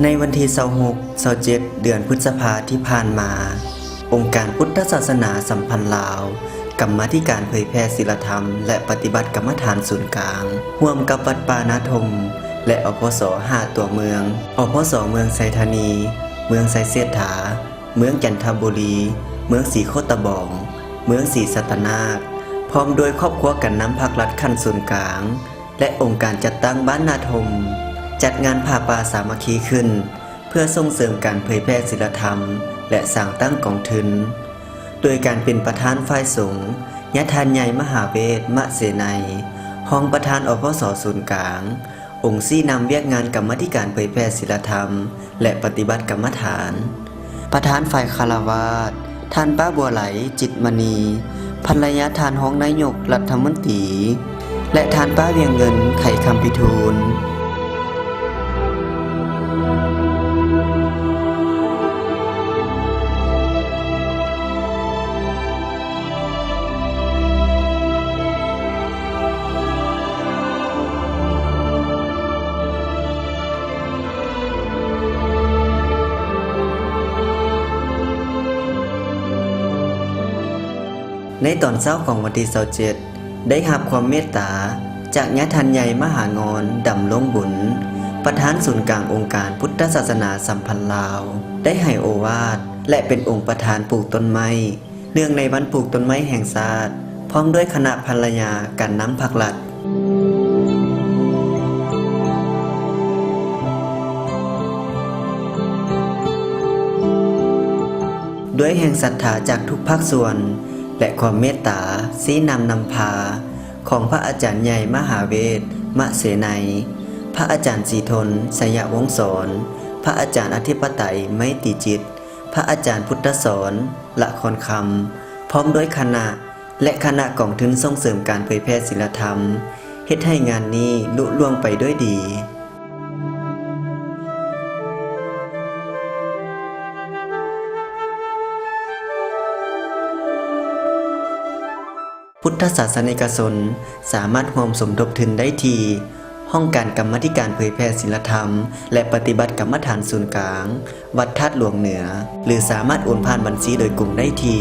ในวันที่26-27 เดือนพฤษภาที่ผ่านมาองค์การพุทธศาสนาสัมพันธ์ลาวกรรมาธิการเผยแพร่ศีลธรรมและปฏิบัติกรรมฐานศูนย์กลางร่วมกับวัดป่านาทมและอพส5ตัวเมืองอพสเมืองไซธานีเมืองไซเสถาเมืองจันทบุรีเมืองศรีโคตบองเมืองศรีสัตนาคพร้อมโดยครอบครัวกันน้ำภาครัฐขั้นศูนย์กลางและองค์การจัดตั้งบ้านนาทมจัดงานผ้าป่าสามัคคีขึ้นเพื่อส่งเสริมการเผยแพร่ศีลธรรมและสร้างตั้งกองทุนโดยการเป็นประธานฝ่ายสงฆ์ยะทานใหญ่มหาเวทมะเสนัยห้องประธานอพสศูนย์กลางองค์ซี่นำเวียกงานกรรมาธิการเผยแพร่ศีลธรรมและปฏิบัติกรรมฐานประธานฝ่ายคารวาสท่านป้าบัวไหลจิตมณีภรรยาท่านห้องนายกรัฐมนตรีและท่านป้าเวียงเงินไข่คำพิทูลในตอนเช้าของวันที่27ได้รับความเมตตาจากญาติใหญ่มหางอนดำลงบุญประธานศูนย์กลางองค์การพุทธศาสนาสัมพันธ์ลาวได้ให้โอวาทและเป็นองค์ประธานปลูกต้นไม้เนื่องในวันปลูกต้นไม้แห่งชาติพร้อมด้วยคณะภรรยากันน้ำผักหลัดด้วยแห่งศรัทธาจากทุกภาคส่วนและความเมตตาสีนำพาของพระอาจารย์ใหญ่มหาเวทมะเสนัยพระอาจารย์สีทนสยวงศ์สอนพระอาจารย์อธิปไตยไมตรีจิตพระอาจารย์พุทธสอนละครคำพร้อมด้วยคณะและคณะกองทุนส่งเสริมการเผยแพร่ศีลธรรมเฮ็ดให้งานนี้ลุล่วงไปด้วยดีพุทธศาสนิกชนสามารถร่วมสมทบทุนได้ที่ห้องการกรรมาธิการเผยแพร่ศีลธรรมและปฏิบัติกรรมฐานศูนย์กลางวัดธาตุหลวงเหนือหรือสามารถโอนผ่านบัญชีโดยกลุ่มได้ที่